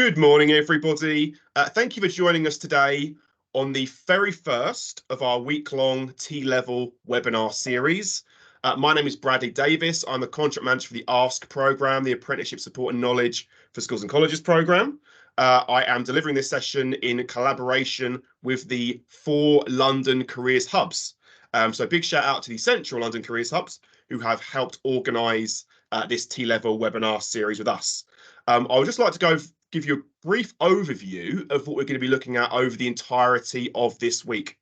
Good morning, everybody. Thank you for joining us today on the very first of our week-long T-Level webinar series. My name is Bradley Davis. I'm a contract manager for the ASK programme, the Apprenticeship Support and Knowledge for Schools and Colleges programme. I am delivering this session in collaboration with the 4 London Careers Hubs. So a big shout out to the Central London Careers Hubs who have helped organise this T-Level webinar series with us. I would just like to give you a brief overview of what we're going to be looking at over the entirety of this week.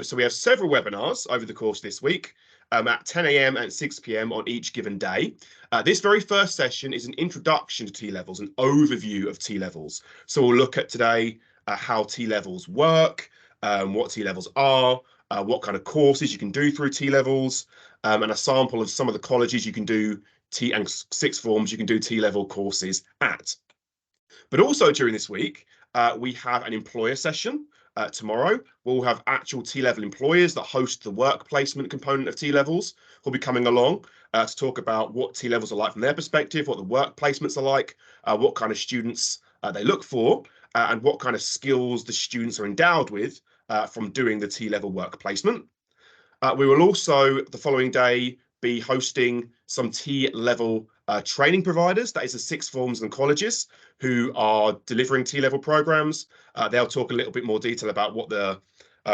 So we have several webinars over the course of this week at 10 a.m. and 6 p.m. on each given day. This very first session is an introduction to T-levels, an overview of T-levels. So we'll look at today how T-levels work, what T-levels are, what kind of courses you can do through T-levels, and a sample of some of the colleges you can do and sixth forms you can do T-level courses at. But also during this week, we have an employer session. Tomorrow, we'll have actual T-level employers that host the work placement component of T-levels who'll be coming along to talk about what T-levels are like from their perspective, what the work placements are like, what kind of students they look for, and what kind of skills the students are endowed with from doing the T-level work placement. We will also, the following day, be hosting some T-level training providers, that is the sixth forms and colleges who are delivering T-level programs. They'll talk a little bit more detail about what the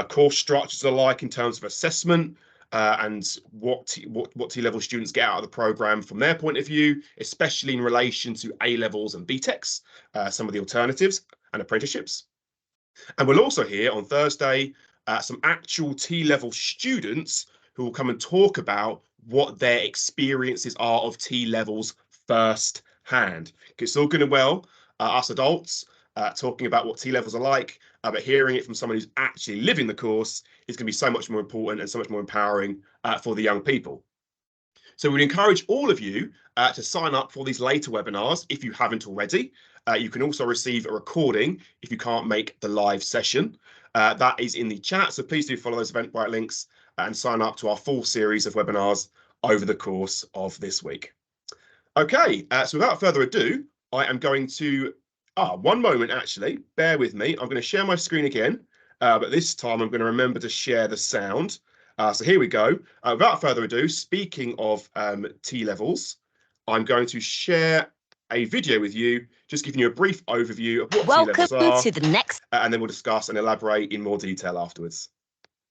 course structures are like in terms of assessment and what T-level students get out of the program from their point of view, especially in relation to A-levels and BTECs, some of the alternatives and apprenticeships. And we'll also hear on Thursday some actual T-level students who will come and talk about what their experiences are of T-levels firsthand. It's all good and well, us adults talking about what T-levels are like, but hearing it from someone who's actually living the course is going to be so much more important and so much more empowering for the young people. So we'd encourage all of you to sign up for these later webinars if you haven't already. You can also receive a recording if you can't make the live session. That is in the chat, so please do follow those Eventbrite links and sign up to our full series of webinars over the course of this week. Okay, so without further ado, I am going to, one moment actually, bear with me. I'm going to share my screen again, but this time I'm going to remember to share the sound. So here we go. Without further ado, speaking of T-levels, I'm going to share a video with you, just giving you a brief overview of what T-levels are. Welcome to the next and then we'll discuss and elaborate in more detail afterwards.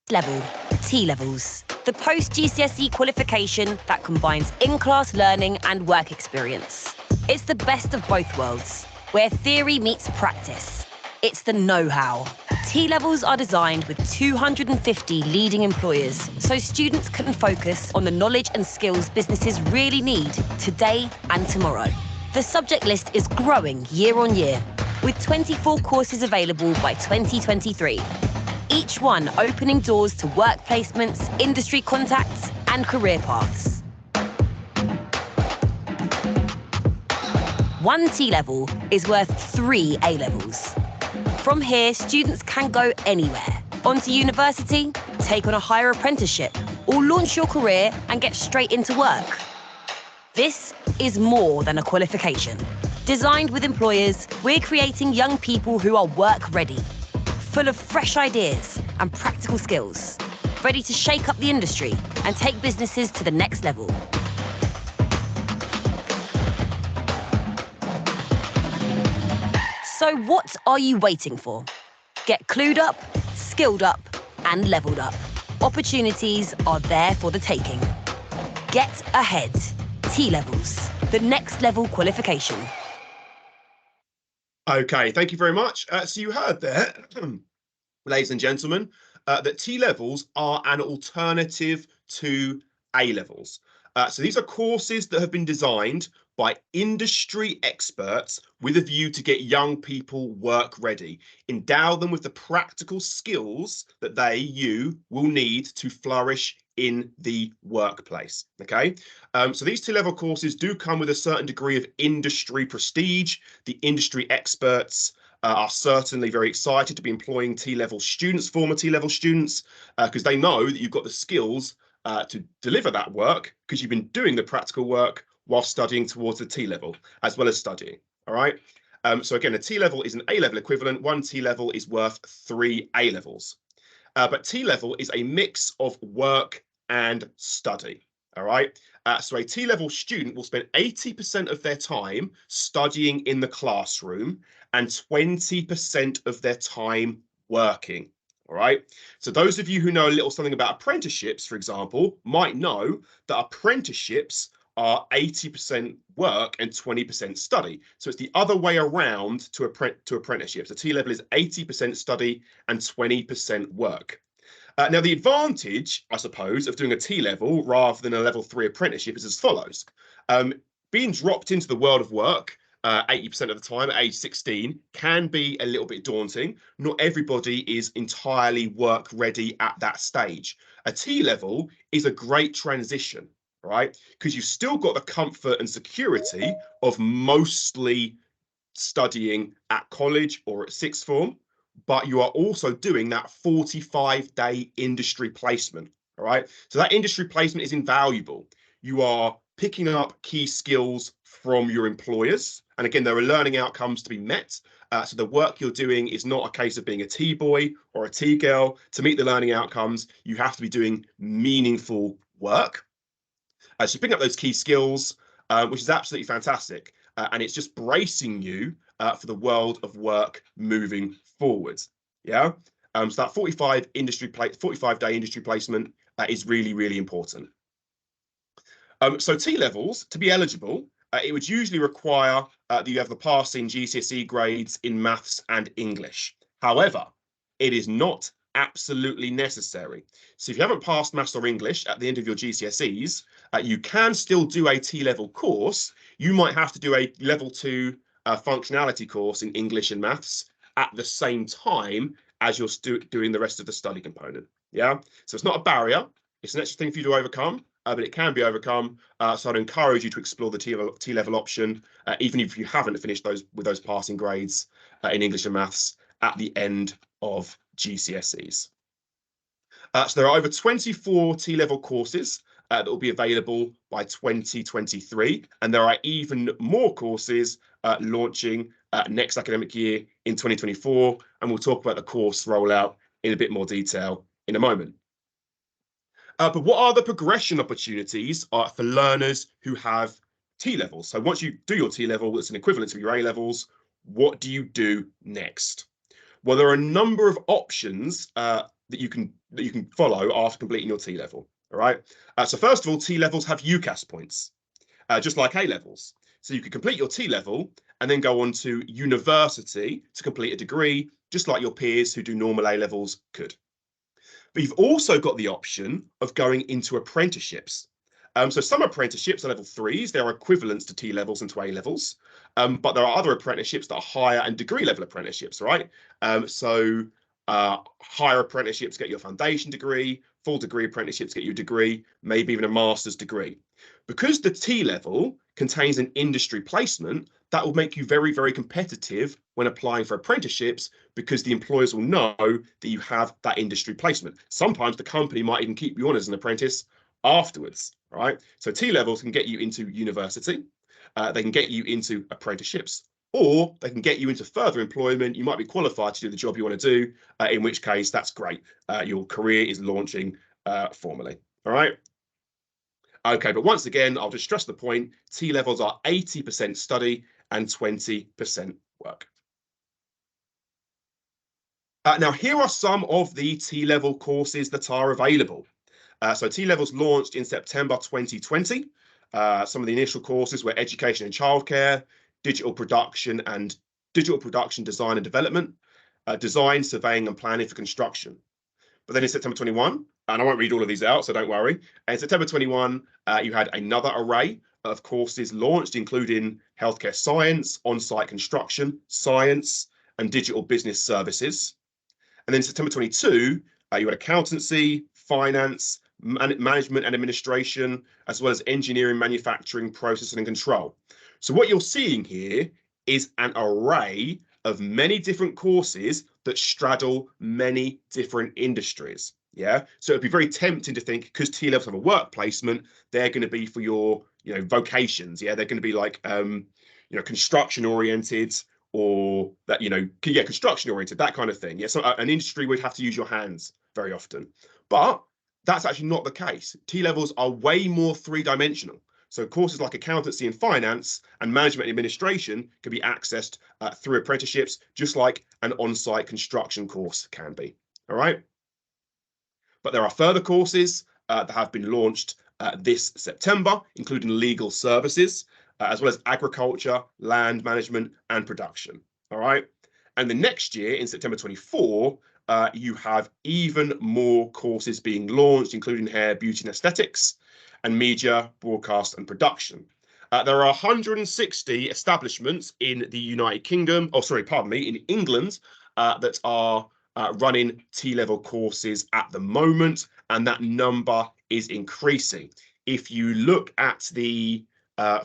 level, T-levels, the post-GCSE qualification that combines in-class learning and work experience. It's the best of both worlds, where theory meets practice. It's the know-how. T-levels are designed with 250 leading employers, so students can focus on the knowledge and skills businesses really need today and tomorrow. The subject list is growing year on year, with 24 courses available by 2023. Each one opening doors to work placements, industry contacts, and career paths. One T-level is worth 3 A-levels. From here, students can go anywhere. Onto university, take on a higher apprenticeship, or launch your career and get straight into work. This is more than a qualification. Designed with employers, we're creating young people who are work-ready, full of fresh ideas and practical skills, ready to shake up the industry and take businesses to the next level. So what are you waiting for? Get clued up, skilled up, and leveled up. Opportunities are there for the taking. Get ahead. T-levels, the next level qualification. Okay, thank you very much. So you heard there, ladies and gentlemen, that T-levels are an alternative to A-levels. So these are courses that have been designed by industry experts with a view to get young people work ready, endow them with the practical skills that you will need to flourish in the workplace. Okay, so these T-level courses do come with a certain degree of industry prestige. The industry experts are certainly very excited to be employing T-level students, former T-level students, because they know that you've got the skills to deliver that work because you've been doing the practical work while studying towards the T-level, as well as studying, all right? So again, a T-level is an A-level equivalent. One T-level is worth 3 A-levels. But T-level is a mix of work and study. All right. So a T-level student will spend 80% of their time studying in the classroom and 20% of their time working. All right. So those of you who know a little something about apprenticeships, for example, might know that apprenticeships are 80% work and 20% study. So it's the other way around to apprenticeships. A T-level is 80% study and 20% work. Now, the advantage, I suppose, of doing a T-level rather than a level 3 apprenticeship is as follows. Being dropped into the world of work 80% of the time at age 16 can be a little bit daunting. Not everybody is entirely work ready at that stage. A T-level is a great transition, right? Because you've still got the comfort and security of mostly studying at college or at sixth form, but you are also doing that 45-day industry placement. All right. So that industry placement is invaluable. You are picking up key skills from your employers. And again, there are learning outcomes to be met. So the work you're doing is not a case of being a T-boy or a T-girl. To meet the learning outcomes, you have to be doing meaningful work. So you pick up those key skills, which is absolutely fantastic. And it's just bracing you for the world of work moving forward. Yeah. So that 45-day industry placement is really, really important. So T-levels, to be eligible, it would usually require that you have the passing GCSE grades in maths and English. However, it is not absolutely necessary. So if you haven't passed maths or English at the end of your GCSEs, you can still do a T-level course. You might have to do a level 2 functionality course in English and maths at the same time as you're doing the rest of the study component. Yeah, so it's not a barrier. It's an extra thing for you to overcome, but it can be overcome. So I'd encourage you to explore the T-level option, even if you haven't finished with those passing grades in English and maths at the end of GCSEs. So there are over 24 T-level courses that will be available by 2023, and there are even more courses launching next academic year in 2024, and we'll talk about the course rollout in a bit more detail in a moment. But what are the progression opportunities for learners who have T-levels? So once you do your T-level, it's an equivalent to your A-levels. What do you do next? Well, there are a number of options that you can follow after completing your T-level. All right. So first of all, T-levels have UCAS points, just like A-levels. So you can complete your T-level and then go on to university to complete a degree, just like your peers who do normal A-levels could. But you've also got the option of going into apprenticeships. So some apprenticeships are level 3s. They're equivalents to T-levels and to A-levels. But there are other apprenticeships that are higher and degree level apprenticeships, right? Higher apprenticeships get your foundation degree, full degree apprenticeships get you a degree, maybe even a master's degree. Because the T-level contains an industry placement, that will make you very, very competitive when applying for apprenticeships because the employers will know that you have that industry placement. Sometimes the company might even keep you on as an apprentice afterwards, right? So T-levels can get you into university, they can get you into apprenticeships, or they can get you into further employment. You might be qualified to do the job you want to do, in which case that's great. Your career is launching formally, all right? Okay, but once again, I'll just stress the point, T-levels are 80% study and 20% work. Now, here are some of the T-level courses that are available. So T-levels launched in September 2020. Some of the initial courses were education and childcare, digital production design and development, design, surveying and planning for construction. But then in September 21, and I won't read all of these out, so don't worry. In September 21, you had another array of courses launched, including healthcare science, on-site construction, science, and digital business services. And then September 22, you had accountancy, finance, management and administration, as well as engineering, manufacturing, processing and control. So what you're seeing here is an array of many different courses that straddle many different industries. Yeah, so it'd be very tempting to think because T-levels have a work placement, they're going to be for your, vocations. Yeah, they're going to be like, construction oriented or that, construction oriented, that kind of thing. Yeah, so an industry would have to use your hands very often. But that's actually not the case. T-levels are way more three-dimensional. So courses like accountancy and finance and management and administration can be accessed through apprenticeships, just like an on-site construction course can be. All right. But there are further courses that have been launched this September, including legal services, as well as agriculture, land management, and production. All right. And the next year, in September 24, you have even more courses being launched, including hair, beauty, and aesthetics, and media, broadcast, and production. There are 160 establishments in the United Kingdom, in England, that are running T-level courses at the moment, and that number is increasing. If you look at the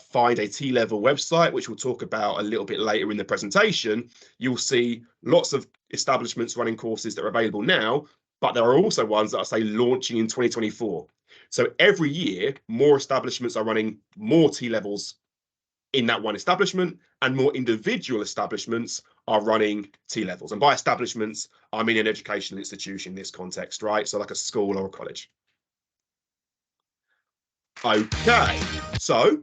Find a T-level website, which we'll talk about a little bit later in the presentation, you'll see lots of establishments running courses that are available now, but there are also ones that are, say, launching in 2024. So every year, more establishments are running more T-levels in that one establishment, and more individual establishments are running T-levels. And by establishments, I mean an educational institution in this context, right? So like a school or a college. Okay, so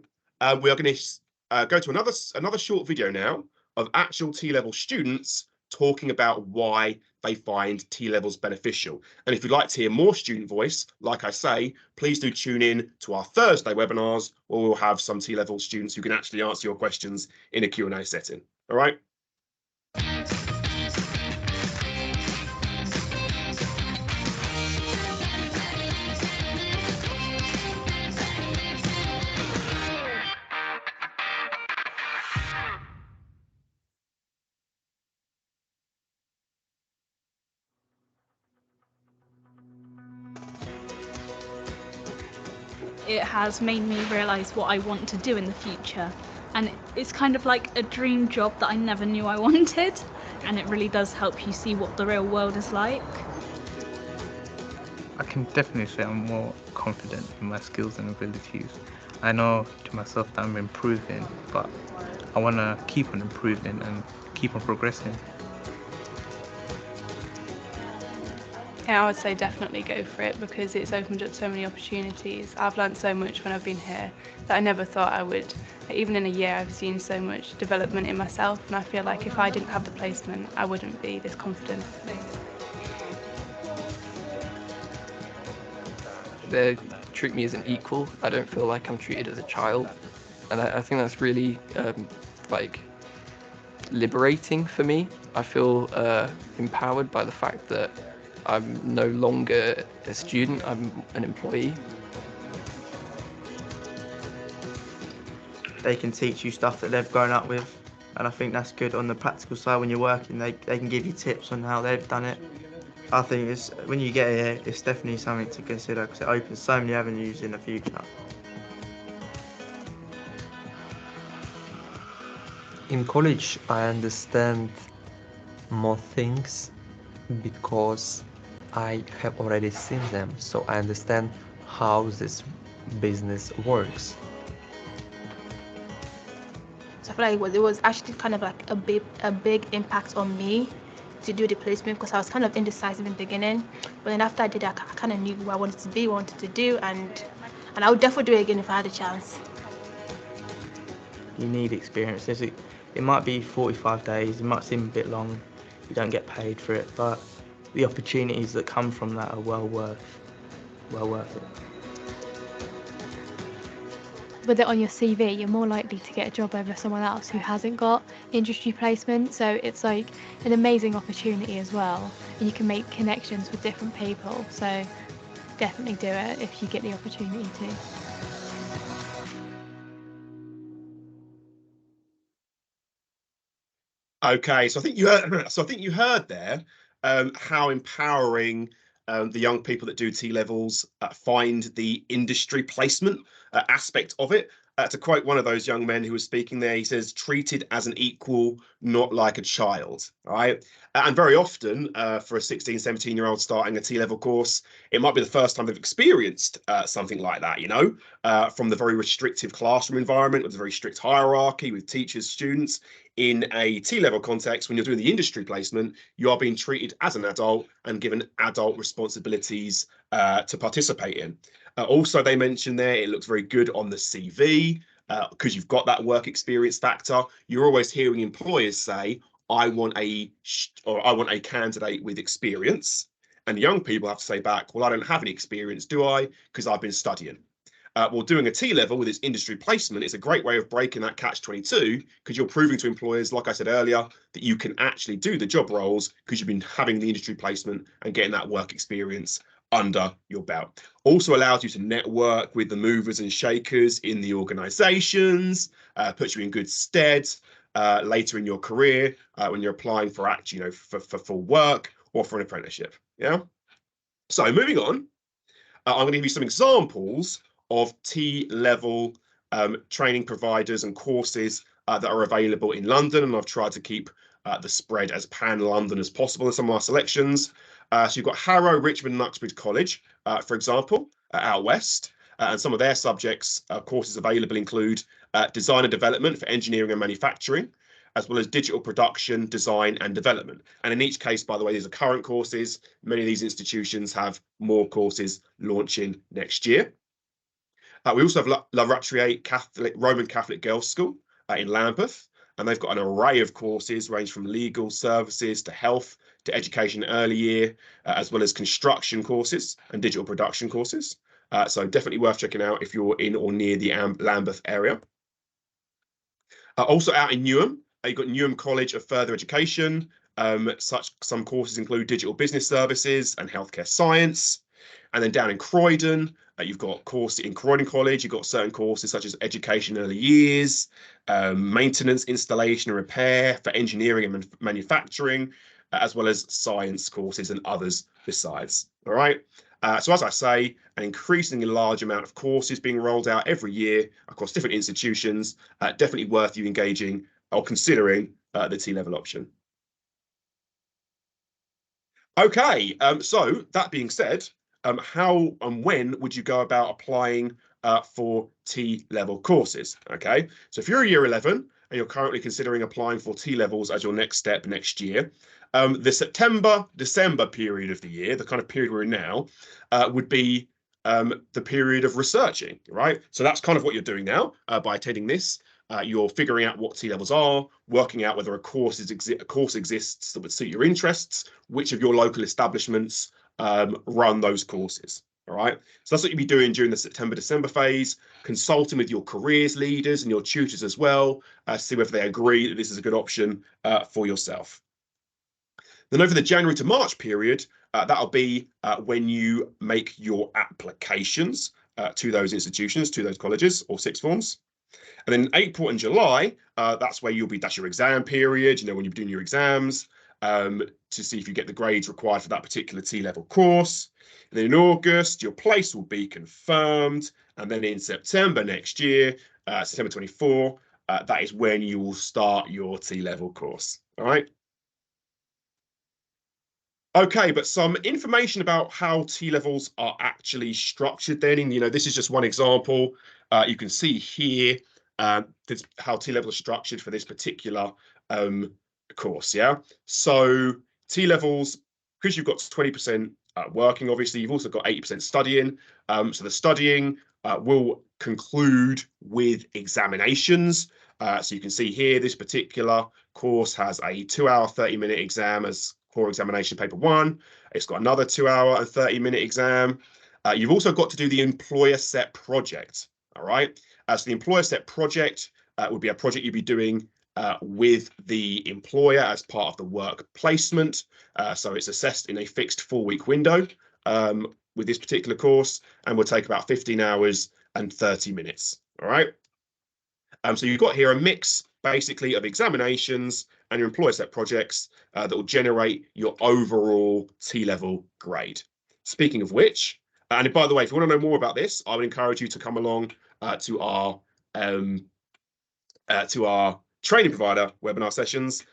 we are going to go to another short video now of actual T-level students talking about why they find T-levels beneficial. And if you'd like to hear more student voice, like I say, please do tune in to our Thursday webinars, where we'll have some T-level students who can actually answer your questions in a Q&A setting. All right. It has made me realise what I want to do in the future, and it's kind of like a dream job that I never knew I wanted, and it really does help you see what the real world is like. I can definitely say I'm more confident in my skills and abilities. I know to myself that I'm improving, but I want to keep on improving and keep on progressing. Yeah, I would say definitely go for it, because it's opened up so many opportunities. I've learned so much when I've been here that I never thought I would. Even in a year, I've seen so much development in myself, and I feel like if I didn't have the placement, I wouldn't be this confident. They treat me as an equal. I don't feel like I'm treated as a child, and I think that's really liberating for me. I feel empowered by the fact that I'm no longer a student, I'm an employee. They can teach you stuff that they've grown up with, and I think that's good. On the practical side, when you're working, they can give you tips on how they've done it. I think when you get here, it's definitely something to consider, because it opens so many avenues in the future. In college, I understand more things because I have already seen them, so I understand how this business works. So I feel like it was actually kind of like a big impact on me to do the placement, because I was kind of indecisive in the beginning, but then after I did it, I kind of knew who I wanted to be, what I wanted to do, and I would definitely do it again if I had a chance. You need experience. It might be 45 days, it might seem a bit long, you don't get paid for it, but the opportunities that come from that are well worth it. With it on your CV, you're more likely to get a job over someone else who hasn't got industry placement, so it's like an amazing opportunity as well, and you can make connections with different people, so definitely do it if you get the opportunity to. Okay, so I think you heard there how empowering the young people that do T-levels find the industry placement aspect of it. To quote one of those young men who was speaking there, he says, treated as an equal, not like a child. All right. And very often for a 16, 17-year-old starting a T-level course, it might be the first time they've experienced something like that, from the very restrictive classroom environment with a very strict hierarchy with teachers, students. In a T-level context, when you're doing the industry placement, you are being treated as an adult and given adult responsibilities to participate in. Also, they mentioned there it looks very good on the CV because you've got that work experience factor. You're always hearing employers say, I want a candidate with experience. And young people have to say back, well, I don't have any experience, do I? Because I've been studying. Well, doing a T-level with its industry placement is a great way of breaking that catch-22 because you're proving to employers, like I said earlier, that you can actually do the job roles because you've been having the industry placement and getting that work experience under your belt. Also allows you to network with the movers and shakers in the organizations, puts you in good stead later in your career when you're applying for for work or for an apprenticeship. Yeah. So moving on, I'm going to give you some examples of T-level training providers and courses that are available in London, and I've tried to keep the spread as pan-London as possible in some of our selections. So you've got Harrow, Richmond, and Uxbridge College, for example, out west, and some of their subjects courses available include design and development for engineering and manufacturing, as well as digital production, design and development. And in each case, by the way, these are current courses. Many of these institutions have more courses launching next year. We also have La Ratrier Roman Catholic Girls' School in Lambeth, and they've got an array of courses range from legal services to health to education early year, as well as construction courses and digital production courses. So definitely worth checking out if you're in or near the Lambeth area. Also out in Newham, you've got Newham College of Further Education. Some courses include digital business services and healthcare science. And then down in Croydon, you've got course in Croydon College, you've got certain courses such as education early years, maintenance, installation and repair for engineering and manufacturing, as well as science courses and others besides. All right. So as I say, an increasingly large amount of courses being rolled out every year across different institutions, definitely worth you engaging or considering the T-level option. Okay, so that being said, how and when would you go about applying for T-level courses? Okay, so if you're a year 11 and you're currently considering applying for T-levels as your next step next year, the September-December period of the year, the kind of period we're in now, would be the period of researching, right? So that's kind of what you're doing now by attending this. You're figuring out what T-levels are, working out whether a course exists that would suit your interests, which of your local establishments run those courses. All right. So that's what you'll be doing during the September-December phase, consulting with your careers leaders and your tutors as well, see whether they agree that this is a good option for yourself. Then over the January to March period, that'll be when you make your applications to those institutions, to those colleges or sixth forms. And then April and July, that's where that's your exam period, when you're doing your exams to see if you get the grades required for that particular T-level course. And then in August, your place will be confirmed. And then in September next year, September 24, that is when you will start your T-level course. All right. Okay, but some information about how T-levels are actually structured then. And, this is just one example. You can see here how T-levels are structured for this particular course, yeah? So T-levels, because you've got 20% working, obviously, you've also got 80% studying. So the studying will conclude with examinations. So you can see here, this particular course has a 2-hour, 30-minute exam as core examination paper 1. It's got another 2-hour and 30-minute exam. You've also got to do the employer set project, all right? So the employer set project would be a project you'd be doing with the employer as part of the work placement. So it's assessed in a fixed 4-week window with this particular course and will take about 15 hours and 30 minutes, all right? So you've got here a mix basically of examinations and your employer set projects that will generate your overall T-level grade. Speaking of which, and by the way, if you want to know more about this, I would encourage you to come along to our to our training provider webinar sessions,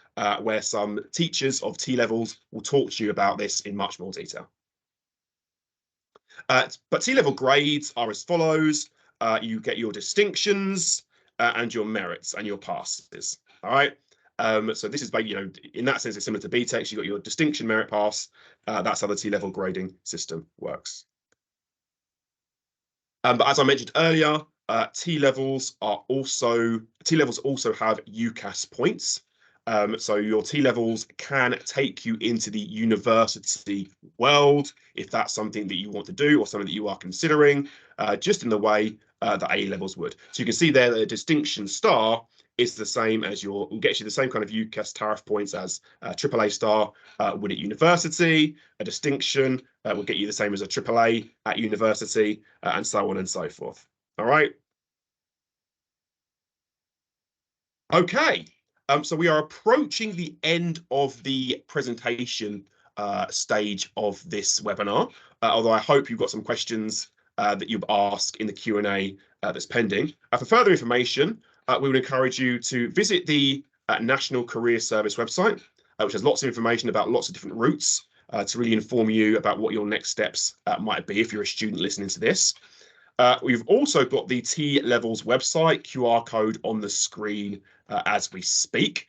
where some teachers of T-levels will talk to you about this in much more detail. But T-level grades are as follows. You get your distinctions and your merits and your passes. All right. So this is, in that sense, it's similar to BTEC. You've got your distinction, merit, pass. That's how the T-level grading system works. But as I mentioned earlier, T-levels also have UCAS points. So your T-levels can take you into the university world if that's something that you want to do or something that you are considering, just in the way that A-levels would. So you can see there that a distinction star is the same as will get you the same kind of UCAS tariff points as AAA star would at university. A distinction will get you the same as a AAA at university, and so on and so forth. All right. Okay. So we are approaching the end of the presentation stage of this webinar, although I hope you've got some questions that you've asked in the Q&A that's pending. For further information, we would encourage you to visit the National Career Service website, which has lots of information about lots of different routes to really inform you about what your next steps might be if you're a student listening to this. We've also got the T-levels website QR code on the screen as we speak.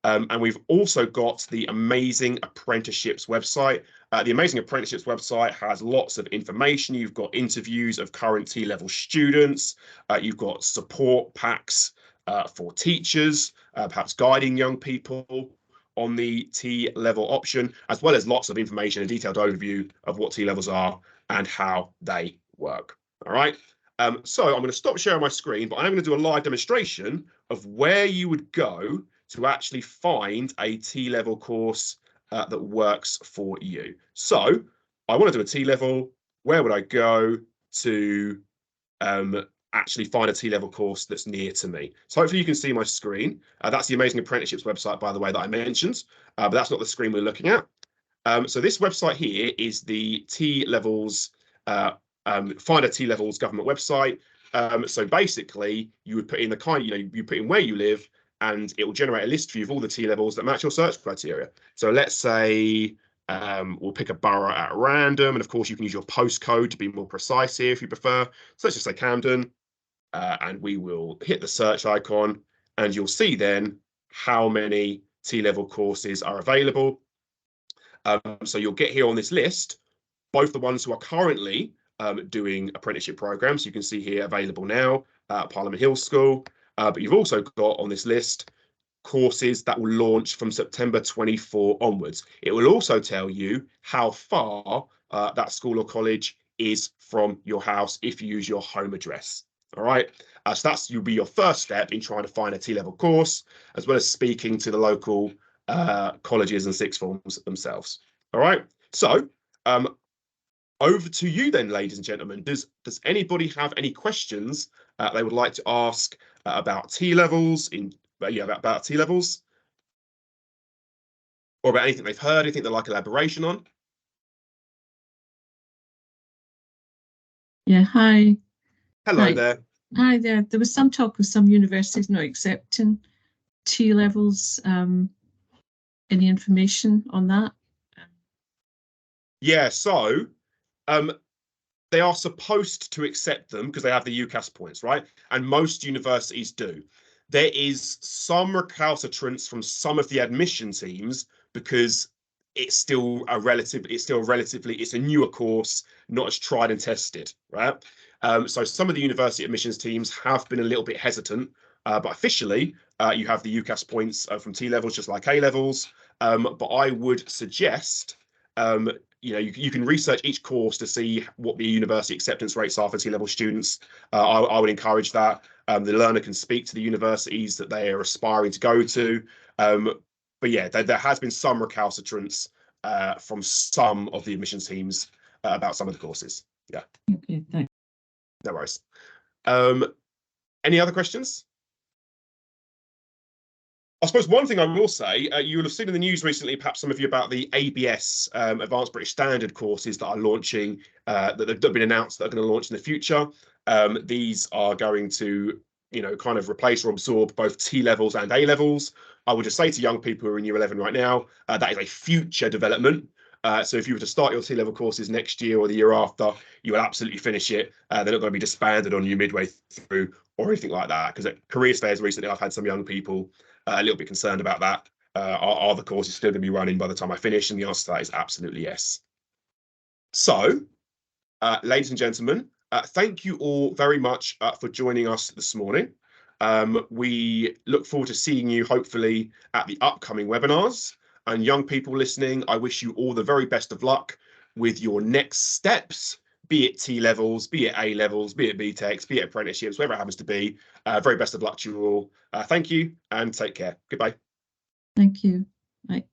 And we've also got the Amazing Apprenticeships website. The Amazing Apprenticeships website has lots of information. You've got interviews of current T-level students. You've got support packs for teachers, perhaps guiding young people on the T-level option, as well as lots of information, a detailed overview of what T-levels are and how they work. All right. So I'm going to stop sharing my screen, but I'm going to do a live demonstration of where you would go to actually find a T-level course that works for you. So I want to do a T-level. Where would I go to actually find a T-level course that's near to me? So hopefully you can see my screen. That's the Amazing Apprenticeships website, by the way, that I mentioned, but that's not the screen we're looking at. So this website here is the T-levels find a T-levels government website. So basically, you would put in the kind, you put in where you live, and it will generate a list for you of all the T-levels that match your search criteria. So let's say we'll pick a borough at random, and of course you can use your postcode to be more precise here if you prefer. So let's just say Camden, and we will hit the search icon, and you'll see then how many T-level courses are available. So you'll get here on this list both the ones who are currently doing apprenticeship programs. You can see here available now at Parliament Hill School, but you've also got on this list courses that will launch from September 24 onwards. It will also tell you how far that school or college is from your house if you use your home address. All right, so you'll be your first step in trying to find a T-level course, as well as speaking to the local colleges and sixth forms themselves. All right, so over to you then, ladies and gentlemen. Does anybody have any questions they would like to ask about T-levels, about T-levels, or about anything they've heard, anything they'd like elaboration on? Yeah, hi. Hello Hi. there. Hi there. There was some talk of some universities not accepting T-levels. Any information on that? Yeah, so they are supposed to accept them because they have the UCAS points, right? And most universities do. There is some recalcitrance from some of the admission teams because it's a newer course, not as tried and tested, right? So some of the university admissions teams have been a little bit hesitant, but officially you have the UCAS points from T-levels just like A-levels. But I would suggest you can research each course to see what the university acceptance rates are for T-level students. I would encourage that. The learner can speak to the universities that they are aspiring to go to. But yeah, there has been some recalcitrance from some of the admissions teams about some of the courses. Yeah. Okay, thanks. No worries. Any other questions? I suppose one thing I will say, you will have seen in the news recently, perhaps some of you, about the ABS, Advanced British Standard courses that are launching, that have been announced that are going to launch in the future. These are going to kind of replace or absorb both T levels and A levels. I would just say to young people who are in year 11 right now, that is a future development. So if you were to start your T-level courses next year or the year after, you will absolutely finish it. They're not going to be disbanded on you midway through or anything like that. Because at careers fairs recently, I've had some young people a little bit concerned about that. Are the courses still going to be running by the time I finish? And the answer to that is absolutely yes. So, ladies and gentlemen, thank you all very much for joining us this morning. We look forward to seeing you hopefully at the upcoming webinars. And young people listening, I wish you all the very best of luck with your next steps, be it T levels, be it A levels, be it BTECs, be it apprenticeships, whatever it happens to be. Very best of luck to you all. Thank you and take care. Goodbye. Thank you. Bye.